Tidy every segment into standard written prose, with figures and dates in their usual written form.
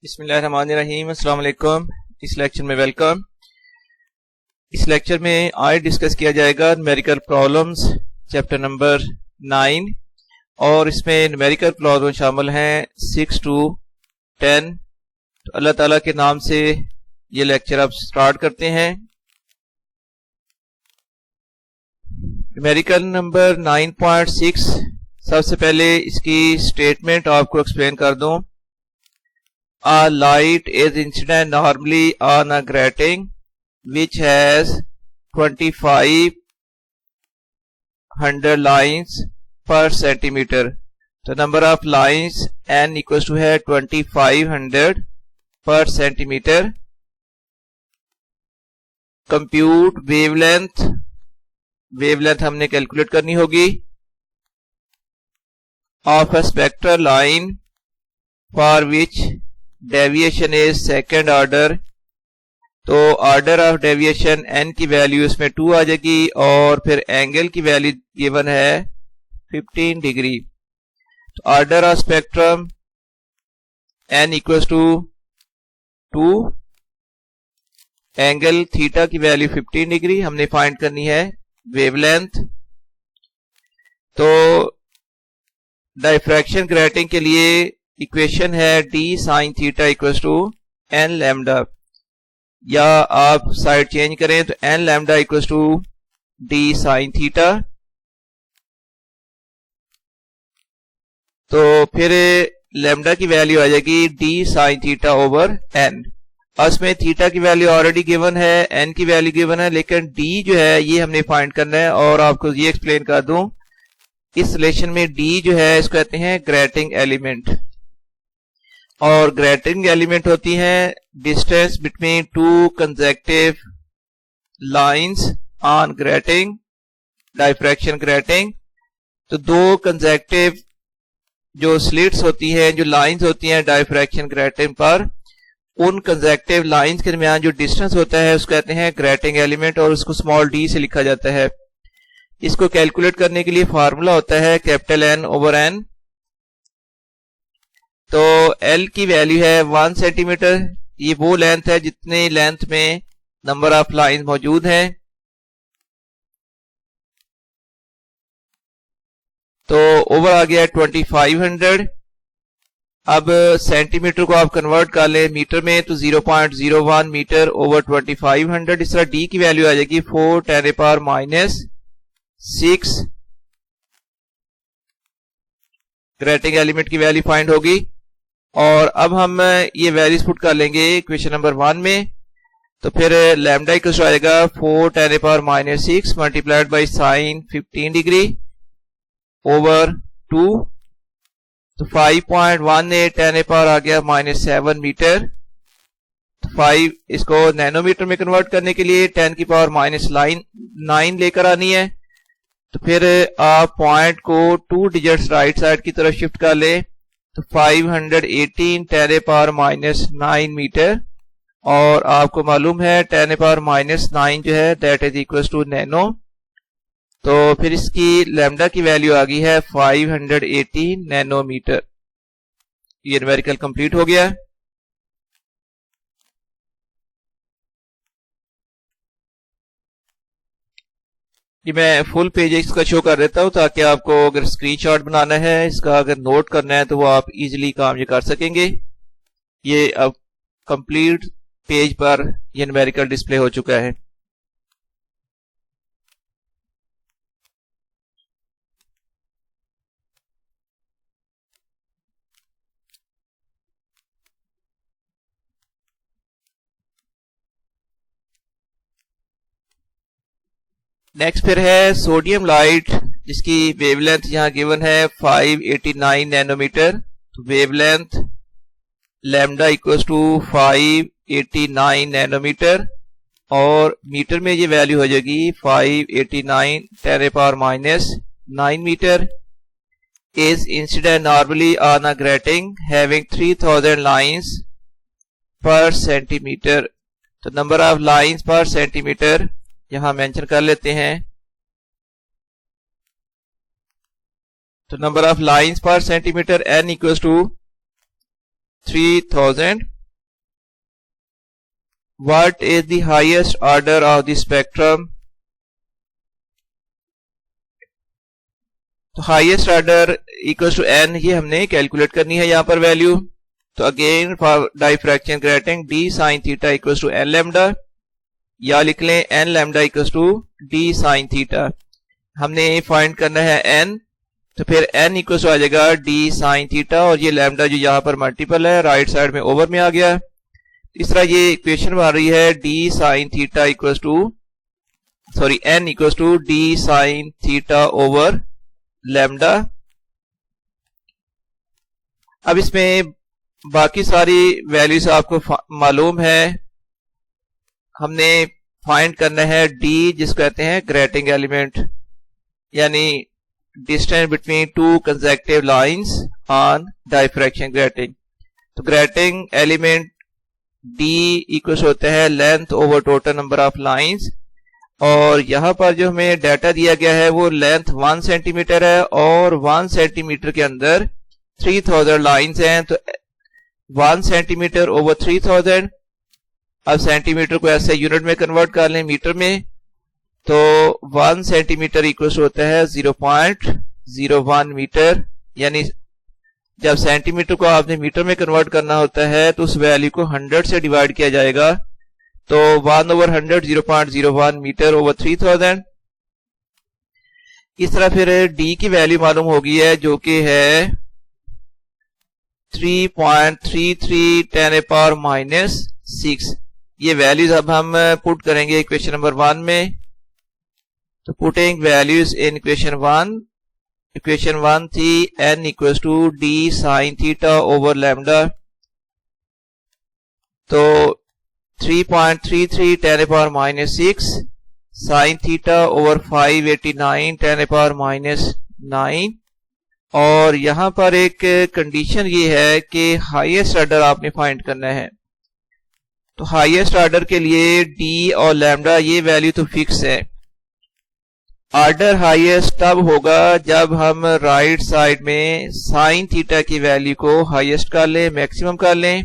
बिस्मिल्लाहिर्रहमानिर्रहीम, अस्सलाम वालेकुम। इस लेक्चर में वेलकम। इस लेक्चर में आज डिस्कस किया जाएगा न्यूमेरिकल प्रॉब्लम्स चैप्टर नंबर 9 और इसमें न्यूमेरिकल प्रॉब्लम शामिल हैं 6 to 10। तो अल्लाह ताला के नाम से ये लेक्चर अब स्टार्ट करते हैं। न्यूमेरिकल नंबर 9.6, सबसे पहले इसकी स्टेटमेंट आपको एक्सप्लेन कर दूं। A light is incident normally on a grating which has 2500 lines per centimeter. The number of lines n equals to है 2500 per centimeter. Compute wavelength. Wavelength हमने कैलकुलेट करनी होगी of a spectral line for which deviation is second order. तो order of deviation N की value इसमें 2 आ जाएगी और फिर एंगल की वैल्यू गिवन है 15 डिग्री। तो order of spectrum n equals to 2, angle theta की वैल्यू 15 डिग्री हमने फाइंड करनी है। वेवलेंथ, तो डायफ्रैक्शन ग्रेटिंग के लिए इक्वेशन है d sin theta equals to n lambda, या आप साइड चेंज करें तो n lambda equals to d sin theta. तो फिर लैम्डा की वैल्यू आ जाएगी d sin theta over n। उसमें थीटा की वैल्यू ऑलरेडी गिवन है, n की वैल्यू गिवन है, लेकिन d जो है ये हमने फाइंड करना है। और आपको ये एक्सप्लेन कर दूं, इस रिलेशन में d जो है इसको कहते हैं ग्रेटिंग एलिमेंट, और ग्रेटिंग एलिमेंट होती हैं distance between two consecutive lines on grating, diffraction grating. तो दो कंसेक्टिव जो स्लिट्स होती हैं, जो लाइंस होती हैं डायफ्रैक्शन ग्रेटिंग पर, उन कंसेक्टिव लाइंस के दरमियान जो डिस्टेंस होता है उसको कहते हैं ग्रेटिंग एलिमेंट, और उसको स्मॉल d से लिखा जाता है। इसको कैलकुलेट करने के लिए फार्मूला होता है कैपिटल N ओवर N। तो L की वैल्यू है 1 सेंटीमीटर। ये वो लेंथ है जितने लेंथ में नंबर ऑफ लाइन मौजूद हैं। तो ओवर आ गया 2500। अब सेंटीमीटर को आप कन्वर्ट कर लें मीटर में, तो 0.01 मीटर ओवर 2500। इस तरह d की वैल्यू आ जाएगी 4 10⁻⁻⁶। ग्रेटिंग एलिमेंट की वैल्यू फाइंड होगी। और अब हम ये वैल्यूज पुट कर लेंगे इक्वेशन नंबर 1 में। तो फिर लैम्डा इक्वल्स टू आएगा 4 10⁻⁻⁶ multiplied by sine 15 degree over 2। तो 5.18 10⁻⁻ आ गया -7 मीटर। तो 5 इसको नैनोमीटर में कन्वर्ट करने के लिए 10⁻⁻9 लेकर आनी है। तो फिर आप पॉइंट को 2 डिजिट्स राइट साइड की तरफ शिफ्ट कर लें, तो 518 10⁻⁻9 मीटर। और आपको मालूम है 10⁻�9 जो है that is equals to nano. तो फिर इसकी लैम्डा की वैल्यू आ गई है 518 नैनोमीटर। ये न्यूमेरिकल कंप्लीट हो गया। ये मैं फुल पेज इसका शो कर देता हूं ताकि आपको अगर स्क्रीनशॉट बनाना है, इसका अगर नोट करना है, तो वो आप इजीली काम ये कर सकेंगे। ये अब कंप्लीट पेज पर ये न्यूमेरिकल डिस्प्ले हो चुका है। नेक्स्ट फिर है सोडियम लाइट, जिसकी वेवलेंथ यहां गिवन है 589 नैनोमीटर। तो wavelength lambda equals to 589 nanometre, और मीटर में ये वैल्यू हो जाएगी 589 10⁻⁻9 metre. Is incident normally on a grating having 3000 lines per centimetre. तो number of lines per centimetre यहां मेंशन कर लेते हैं। तो number of lines per centimetre n equals to 3000 what is the highest order of the spectrum. तो highest order equal to n, ये हमने calculate करनी है यहाँ पर वैल्यू। तो again for diffraction grating d sine theta equal to n lambda, या लिख लें n lambda equal to d sine theta. हमने फाइंड करना है n, तो फिर n इक्वल टू आ जाएगा d साइन थीटा, और ये लैम्डा जो यहाँ पर मल्टीपल है राइट साइड में ओवर में आ गया। इस तरह ये इक्वेशन बन रही है d sine theta equal to n equal to d sine theta over lambda. अब इसमें बाकी सारी वैल्यूज आपको मालूम है। हमने फाइंड करना है d, जिसको कहते हैं ग्रेटिंग एलिमेंट, यानी distance between two consecutive lines on diffraction grating. तो ग्रेटिंग एलिमेंट d इक्वल होते हैं length over total number of lines, और यहां पर जो हमें डाटा दिया गया है वो लेंथ 1 सेंटीमीटर है, और 1 सेंटीमीटर के अंदर 3000 लाइंस हैं। तो 1 सेंटीमीटर ओवर 3000, अब सेंटीमीटर को ऐसे यूनिट में कन्वर्ट कर लें मीटर में, तो 1 सेंटीमीटर इक्वल होता है 0.01 मीटर। यानी जब सेंटीमीटर को आपने मीटर में कन्वर्ट करना होता है तो उस वैल्यू को 100 से डिवाइड किया जाएगा, तो 1/100 0.01 मीटर ओवर 3000। इस तरह फिर d की वैल्यू मालूम होगी है, जो कि है 3.33 10⁻⁻⁶। ये वैल्यूज अब हम पुट करेंगे इक्वेशन नंबर 1 में। तो putting values in equation 1, equation 1 थी n equal to d sine theta over lambda, तो 3.33 10⁻⁻⁶ साइन थीटा ओवर 589 10⁻⁹, और यहां पर एक कंडीशन ये है कि हाईएस्ट ऑर्डर आपने फाइंड करना है। तो हाईएस्ट ऑर्डर के लिए d और लैम्डा ये वैल्यू तो फिक्स है। ऑर्डर हाईएस्ट तब होगा जब हम राइट साइड में साइन थीटा की वैल्यू को हाईएस्ट कर लें, मैक्सिमम कर लें।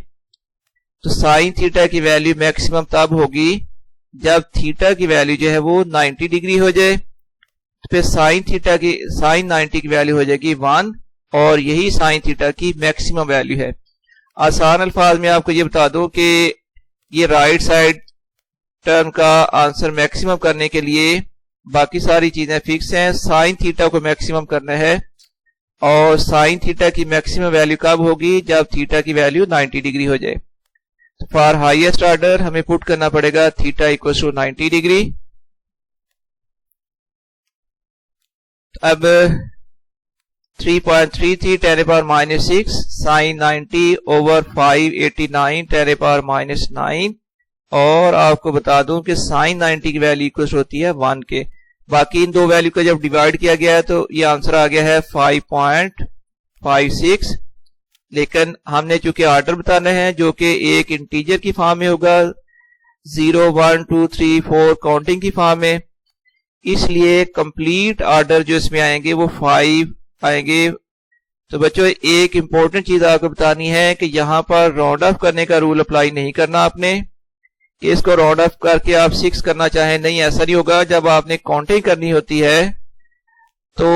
तो साइन थीटा की वैल्यू मैक्सिमम तब होगी जब थीटा की वैल्यू जो है वो 90 डिग्री हो जाए। तो फिर साइन 90 की वैल्यू हो जाएगी 1, और यही साइन थीटा की मैक्सिमम वैल्यू है। आसान अल्फाज में आपको ये बता दूं कि ये राइट साइड टर्म का आंसर मैक्सिमम करने के लिए बाकी सारी चीजें फिक्स हैं। साइन थीटा को मैक्सिमम करना है, और साइन थीटा की मैक्सिमम वैल्यू कब होगी, जब थीटा की वैल्यू 90 डिग्री हो जाए। तो फॉर हाईएस्ट ऑर्डर हमें पुट करना पड़ेगा थीटा इक्वल टू 90 डिग्री। अब 3.33 10⁻⁻⁶ साइन 90 ओवर 589 10⁻⁹, और आपको बता दूं कि साइन 90 की वैल्यू इक्वल होती है 1 के। बाकी इन दो वैल्यू को जब डिवाइड किया गया है तो ये आंसर आ गया है 5.56। लेकिन हमने चूंकि ऑर्डर बताना है जो कि एक इंटीजर की फॉर्म में होगा, 0 1 2 3 4 काउंटिंग की फॉर्म में, इसलिए कंप्लीट ऑर्डर जो इसमें आएंगे वो 5 आएंगे। तो बच्चों एक इंपॉर्टेंट चीज आपको बतानी है कि यहाँ पर राउंड ऑफ करने का रूल अप्लाई नहीं करना आपने, कि इसको राउंड ऑफ करके आप 6 करना चाहें, नहीं, ऐसा नहीं होगा। जब आपने काउंटिंग करनी होती है तो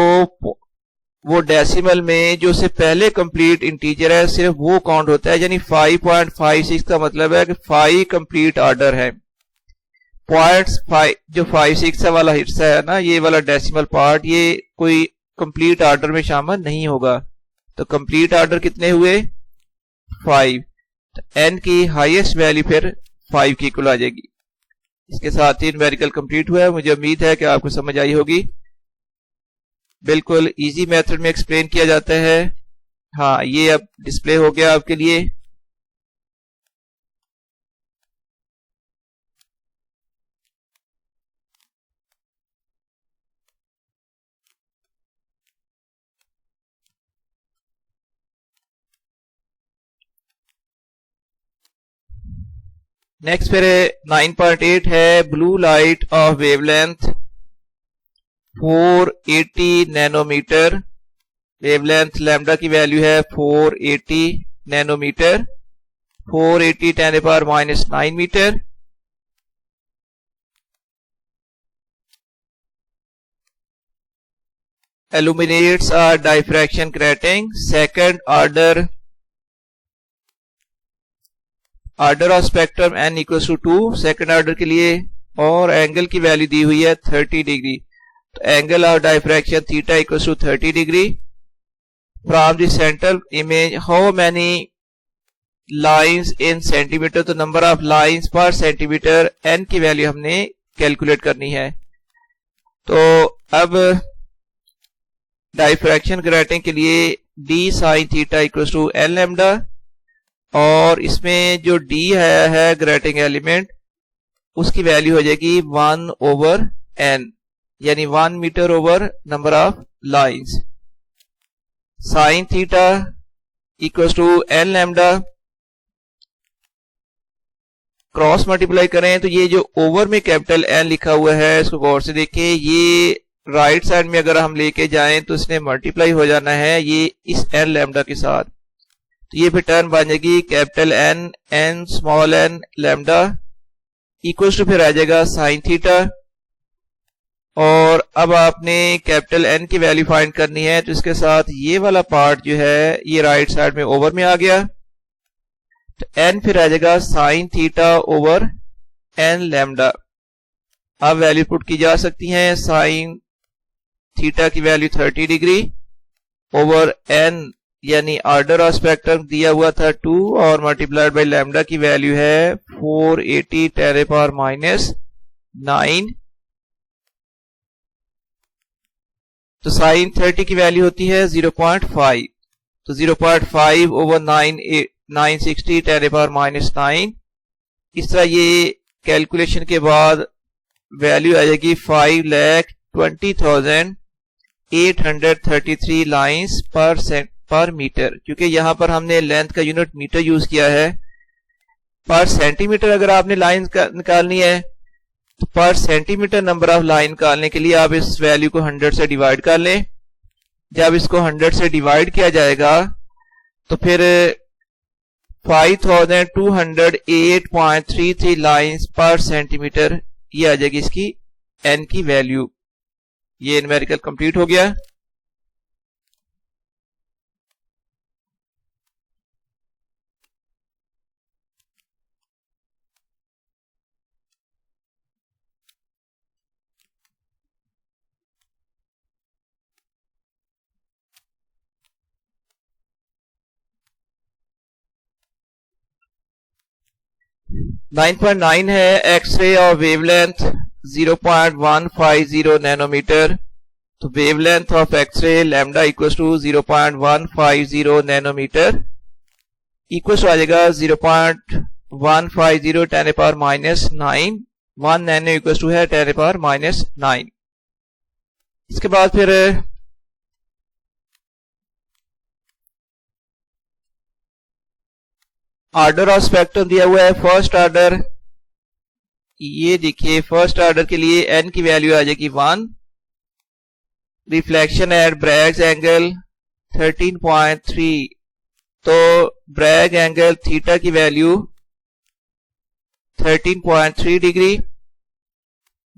वो डेसिमल में जो से पहले कंप्लीट इंटीजर है सिर्फ वो काउंट होता है, यानी 5.56 का मतलब है कि 5 कंप्लीट ऑर्डर है। पॉइंट्स 5 जो 5-6 वाला हिस्सा है ना, ये वाला डेसिमल पार्ट, ये कोई कंप्लीट ऑर्डर में शामिल नहीं होगा। तो कंप्लीट ऑर्डर कितने हुए, 5। तो n की हाईएस्ट वैल्यू फिर 5 की इक्वल आ जाएगी। इसके साथ ही न्यूमेरिकल कंप्लीट हुआ है। मुझे उम्मीद है कि आपको समझ आई होगी। बिल्कुल इजी मेथड में एक्सप्लेन किया जाता है। हाँ, ये अब डिस्प्ले हो गया आपके लिए। नेक्स्ट फिर 9.8 है blue light of wavelength 480 nanometre. Wavelength lambda की वैल्यू है 480 nanometre, 480 10⁻⁹ metre. illuminates a diffraction grating, second order of spectrum n equals to 2, second order के लिए, और एंगल की वैल्यू दी हुई है 30 डिग्री। तो angle of diffraction theta equals to 30 degree. From the central image how many lines in centimetre, तो number of lines per centimetre n की value हमने कैलकुलेट करनी है। तो अब डायफ्रैक्शन ग्रेटिंग के लिए d sine theta equals to n lambda, और इसमें जो d है ग्रेटिंग एलिमेंट, उसकी वैल्यू हो जाएगी 1/n, यानी 1 metre over number of lines. Sine theta equals to n lambda, cross multiply करें तो ये जो ओवर में कैपिटल N लिखा हुआ है, इसको गौर से देखें, ये राइट साइड में अगर हम लेके जाएं तो इसने मल्टीप्लाई हो जाना है ये इस n लैम्डा के साथ। तो ये फिर टर्म बन जाएगी capital N n small n lambda equals to फिर आ जाएगा साइन थीटा। और अब आपने कैपिटल N की वैल्यू फाइंड करनी है, तो इसके साथ ये वाला पार्ट जो है ये राइट साइड में ओवर में आ गया, तो n फिर आ जाएगा sine theta over n lambda. अब वैल्यू पुट की जा सकती हैं, साइन थीटा की वैल्यू 30 डिग्री ओवर n, यानी ऑर्डर ऑफ स्पेक्ट्रम दिया हुआ था 2, और मल्टीप्लाइड बाय लैम्डा की वैल्यू है 480 10⁻⁹। तो साइन 30 की वैल्यू होती है 0.5, तो 0.5 ओवर 960 10⁻⁹। इस तरह ये कैलकुलेशन के बाद वैल्यू आ जाएगी 5,20,833 लाइंस पर मीटर। क्योंकि यहां पर हमने लेंथ का यूनिट मीटर यूज किया है। पर सेंटीमीटर अगर आपने लाइन निकालनी है तो पर सेंटीमीटर नंबर ऑफ लाइन निकालने के लिए आप इस वैल्यू को 100 से डिवाइड कर लें। जब इसको 100 से डिवाइड किया जाएगा तो फिर 5208.33 लाइंस पर सेंटीमीटर ये आ जाएगी इसकी n की वैल्यू। ये न्यूमेरिकल कंप्लीट हो गया। नाइन 9.9 है एक्सरे और वेवलेंथ 0.150 नैनोमीटर। तो wavelength of X ray lambda equals to 0.150 nanometre equals आ जाएगा 0.150 10⁻⁹। 1 नैनो इक्वल्स टू है 10⁻⁹। इसके बाद फिर ऑर्डर ऑफ स्पेक्ट्रम दिया हुआ है फर्स्ट ऑर्डर। ये देखिए फर्स्ट ऑर्डर के लिए n की वैल्यू आ जाएगी 1। रिफ्लेक्शन एट ब्रैग्स एंगल 13.3, तो ब्रैग एंगल थीटा की value 13.3 degree.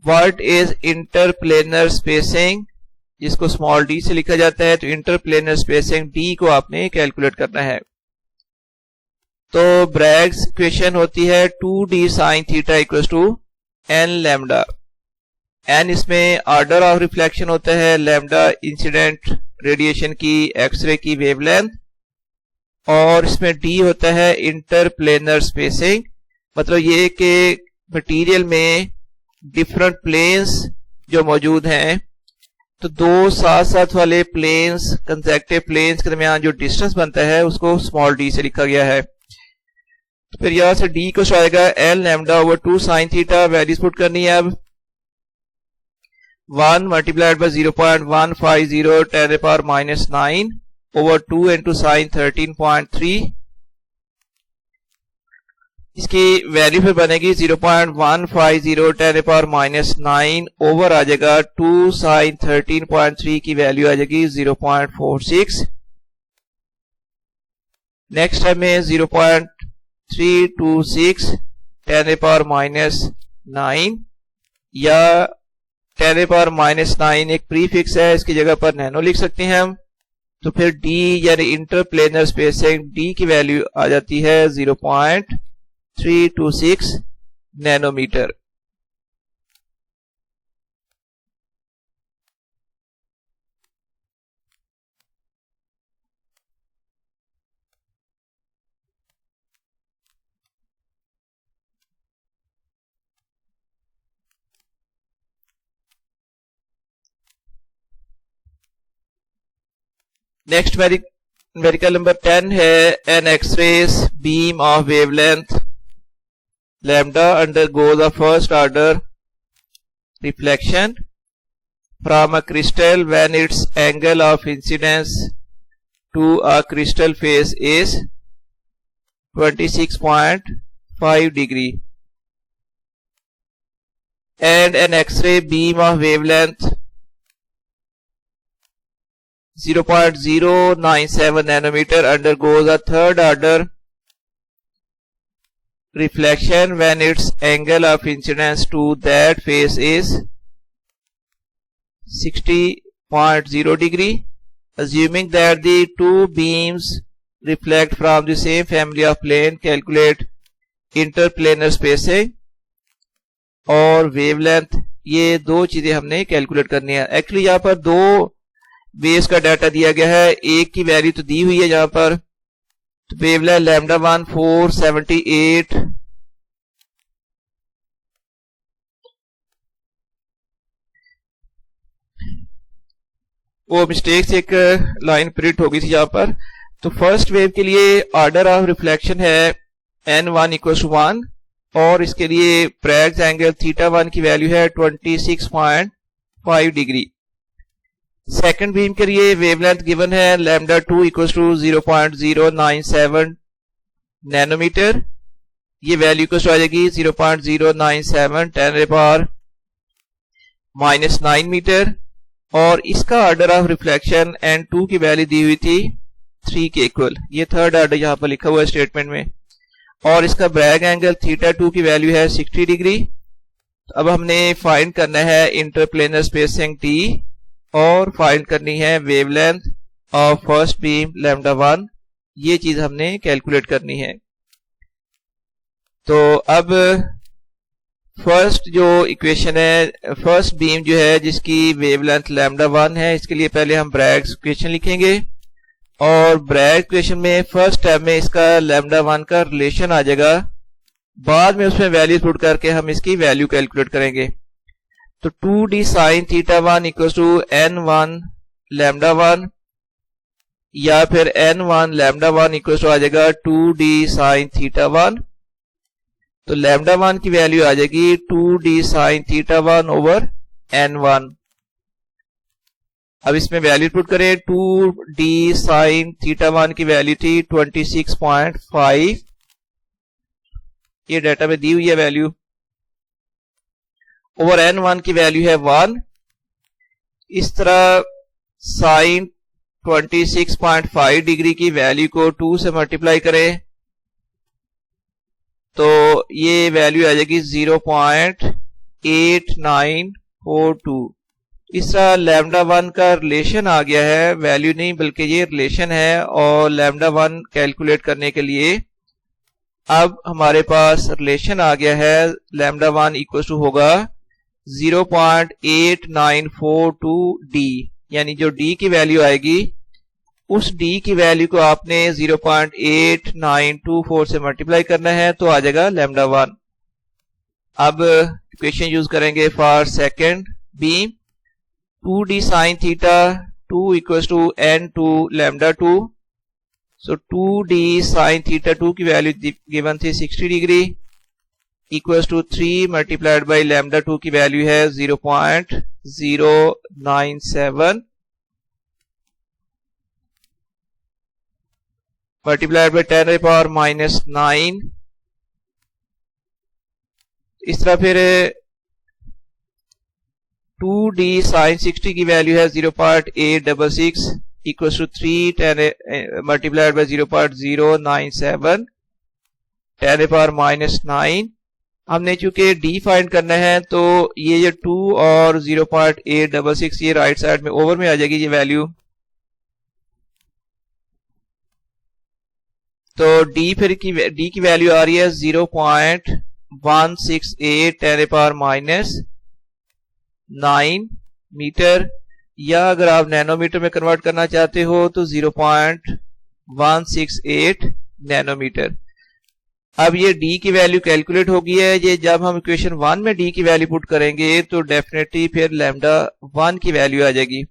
What is interplanar spacing, जिसको स्मॉल d से लिखा जाता है। तो इंटरप्लेनर स्पेसिंग d को आपने कैलकुलेट करना है। तो ब्रैग्स इक्वेशन होती है 2d sine theta equals to n lambda. n इसमें ऑर्डर ऑफ रिफ्लेक्शन होता है, लैम्डा इंसिडेंट रेडिएशन की एक्सरे की वेवलेंथ, और इसमें d होता है इंटरप्लेनर स्पेसिंग। मतलब ये कि मटेरियल में डिफरेंट प्लेन्स जो मौजूद हैं, तो दो साथ साथ वाले प्लेन्स कंसेक्टिव प्लेन्स के दरमियान जो डिस्टेंस बनता है उसको स्मॉल d से लिखा गया है। तो फिर यहां से d को आएगा l lambda over 2 sine theta. Values put करनी है। अब 1 multiplied by 0.150 10⁻⁹ over 2 into sine 13.3। इसकी वैल्यू फिर बनेगी 0.150 10⁻⁹ ओवर आ जाएगा 2 साइन 13.3 की वैल्यू आ जाएगी 0.46। नेक्स्ट हमें 0.326 10⁻⁹ या 10⁻⁹ एक प्रीफिक्स है, इसकी जगह पर नैनो लिख सकते हैं हम। तो फिर d यानी इंटरप्लेनर स्पेसिंग d की वैल्यू आ जाती है 0.326 नैनोमीटर। नेक्स्ट न्यूमेरिकल नंबर 10 है, an X rays beam of wavelength lambda undergoes a first order reflection from a crystal when its angle of incidence to a crystal face is 26.5 degree and an X-ray beam of wavelength 0.097 nanometer undergoes a third order reflection when its angle of incidence to that face is 60.0 degree. Assuming that the two beams reflect from the same family of plane, calculate interplanar spacing और wavelength. ये दो चीजें हमने calculate करनी है। Actually यहाँ पर दो वेव्स का डाटा दिया गया है, एक की वैल्यू तो दी हुई है यहाँ पर, तो वेवलेंथ लैम्डा 1 478 वो मिस्टेक से एक लाइन प्रिंट हो गई थी यहाँ पर। तो फर्स्ट वेव के लिए ऑर्डर ऑफ रिफ्लेक्शन है n1 = 1 और इसके लिए ब्रैग्स एंगल θ1 की वैल्यू है 26.5 डिग्री। सेकंड बीम के लिए वेवलेंथ गिवन है लैम्डा 2 = 0.097 नैनोमीटर। ये वैल्यू को आ जाएगी 0.097 10⁻⁹ मीटर और इसका ऑर्डर ऑफ रिफ्लेक्शन n2 की वैल्यू दी हुई थी 3 के इक्वल। ये थर्ड ऑर्डर यहां पर लिखा हुआ है स्टेटमेंट में। और इसका ब्रैग एंगल θ2 की वैल्यू है 60 डिग्री। अब हमने फाइंड करना है इंटरप्लेनर स्पेसिंग t और फाइंड करनी है wavelength of first beam lambda 1। ये चीज हमने कैलकुलेट करनी है। तो अब फर्स्ट जो इक्वेशन है, फर्स्ट बीम जो है जिसकी वेवलेंथ लैम्डा 1 है, इसके लिए पहले हम ब्रैग्स इक्वेशन लिखेंगे और ब्रैग इक्वेशन में फर्स्ट स्टेप में इसका लैम्डा 1 का रिलेशन आ जाएगा। बाद में उसमें वैल्यू पुट करके हम इसकी वैल्यू कैलकुलेट करेंगे। तो 2d sin θ1 = n1 लैम्डा 1 या फिर n1 लैम्डा 1 = आ जाएगा 2d sin θ1। तो लैम्डा 1 की वैल्यू आ जाएगी 2d sin θ1 ओवर n1। अब इसमें वैल्यू पुट करें, 2d sin θ1 की वैल्यू थी 26.5, ये डाटा में दी हुई है वैल्यू, ओवर n1 की वैल्यू है 1। इस तरह साइन 26.5 डिग्री की वैल्यू को 2 से मल्टीप्लाई करें तो ये वैल्यू आ जाएगी 0.8942। इस तरह लैम्डा 1 का रिलेशन आ गया है, वैल्यू नहीं बल्कि ये रिलेशन है। और लैम्डा 1 कैलकुलेट करने के लिए अब हमारे पास रिलेशन आ गया है, लैम्डा 1 = होगा 0.8942d, यानी जो d की वैल्यू आएगी उस d की वैल्यू को आपने 0.8924 से मल्टीप्लाई करना है तो आ जाएगा लैम्डा 1। अब इक्वेशन यूज करेंगे for second beam, 2d sin θ2 = n2 lambda 2। So 2d sin θ2 की वैल्यू गिवन थी 60 degree equals to 3 multiplied by lambda 2 की वैल्यू है 0.097 मल्टीप्लाइड बाई 10⁻⁹। इस तरह फिर 2d sin 60 की वैल्यू है 0.866 इक्वल्स टू 3 मल्टीप्लाइड बाई 0.097 10⁻⁹। हमने चूंकि डी फाइंड करना है तो ये 2 और 0.866 ये राइट साइड में ओवर में आ जाएगी ये वैल्यू। तो डी की वैल्यू आ रही है 0.168 10⁻⁹ मीटर, या अगर आप नैनोमीटर में कन्वर्ट करना चाहते हो तो 0.168 नैनोमीटर। अब ये d की वैल्यू कैलकुलेट हो गई है। ये जब हम इक्वेशन 1 में d की वैल्यू पुट करेंगे तो डेफिनेटली फिर लैम्डा 1 की वैल्यू आ जाएगी।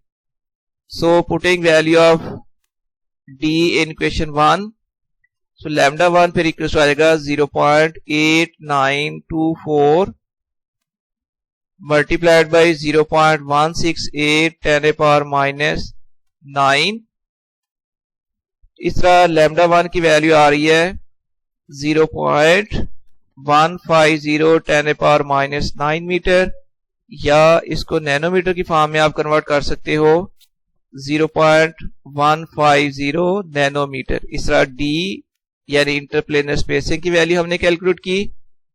So putting value of d in equation 1, so lambda 1 फिर इक्वल आ जाएगा 0.8924 मल्टीप्लाइड बाई 0.168 10⁻⁹। इस तरह लैम्डा 1 की वैल्यू आ रही है 0.150 10⁻⁹ मीटर, या इसको नैनोमीटर की फॉर्म में आप कन्वर्ट कर सकते हो 0.150 नैनोमीटर। इस तरह डी यानी इंटरप्लेनर स्पेसिंग की वैल्यू हमने कैलकुलेट की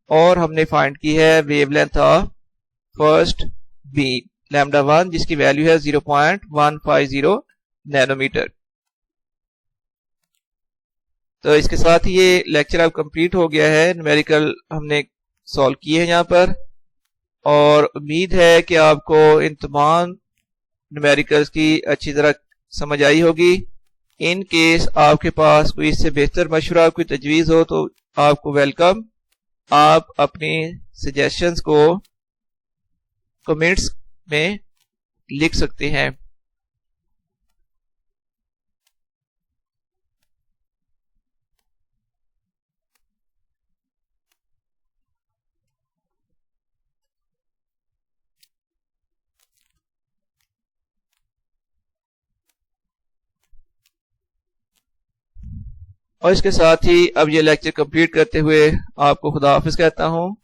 और हमने फाइंड की है wavelength of first beam lambda 1 जिसकी वैल्यू है 0.150 नैनोमीटर। तो इसके साथ ही ये लेक्चर अब कंप्लीट हो गया है। न्यूमेरिकल हमने सॉल्व किए हैं यहाँ पर, और उम्मीद है कि आपको इन तमाम न्यूमेरिकल्स की अच्छी तरह समझ आई होगी। इन केस आपके पास कोई इससे बेहतर मशवरा, कोई तजवीज़ हो तो आपको वेलकम। आप अपनी सजेशंस को कमेंट्स में लिख सकते हैं। और इसके साथ ही अब ये लेक्चर कंप्लीट करते हुए आपको खुदा हाफिज कहता हूँ।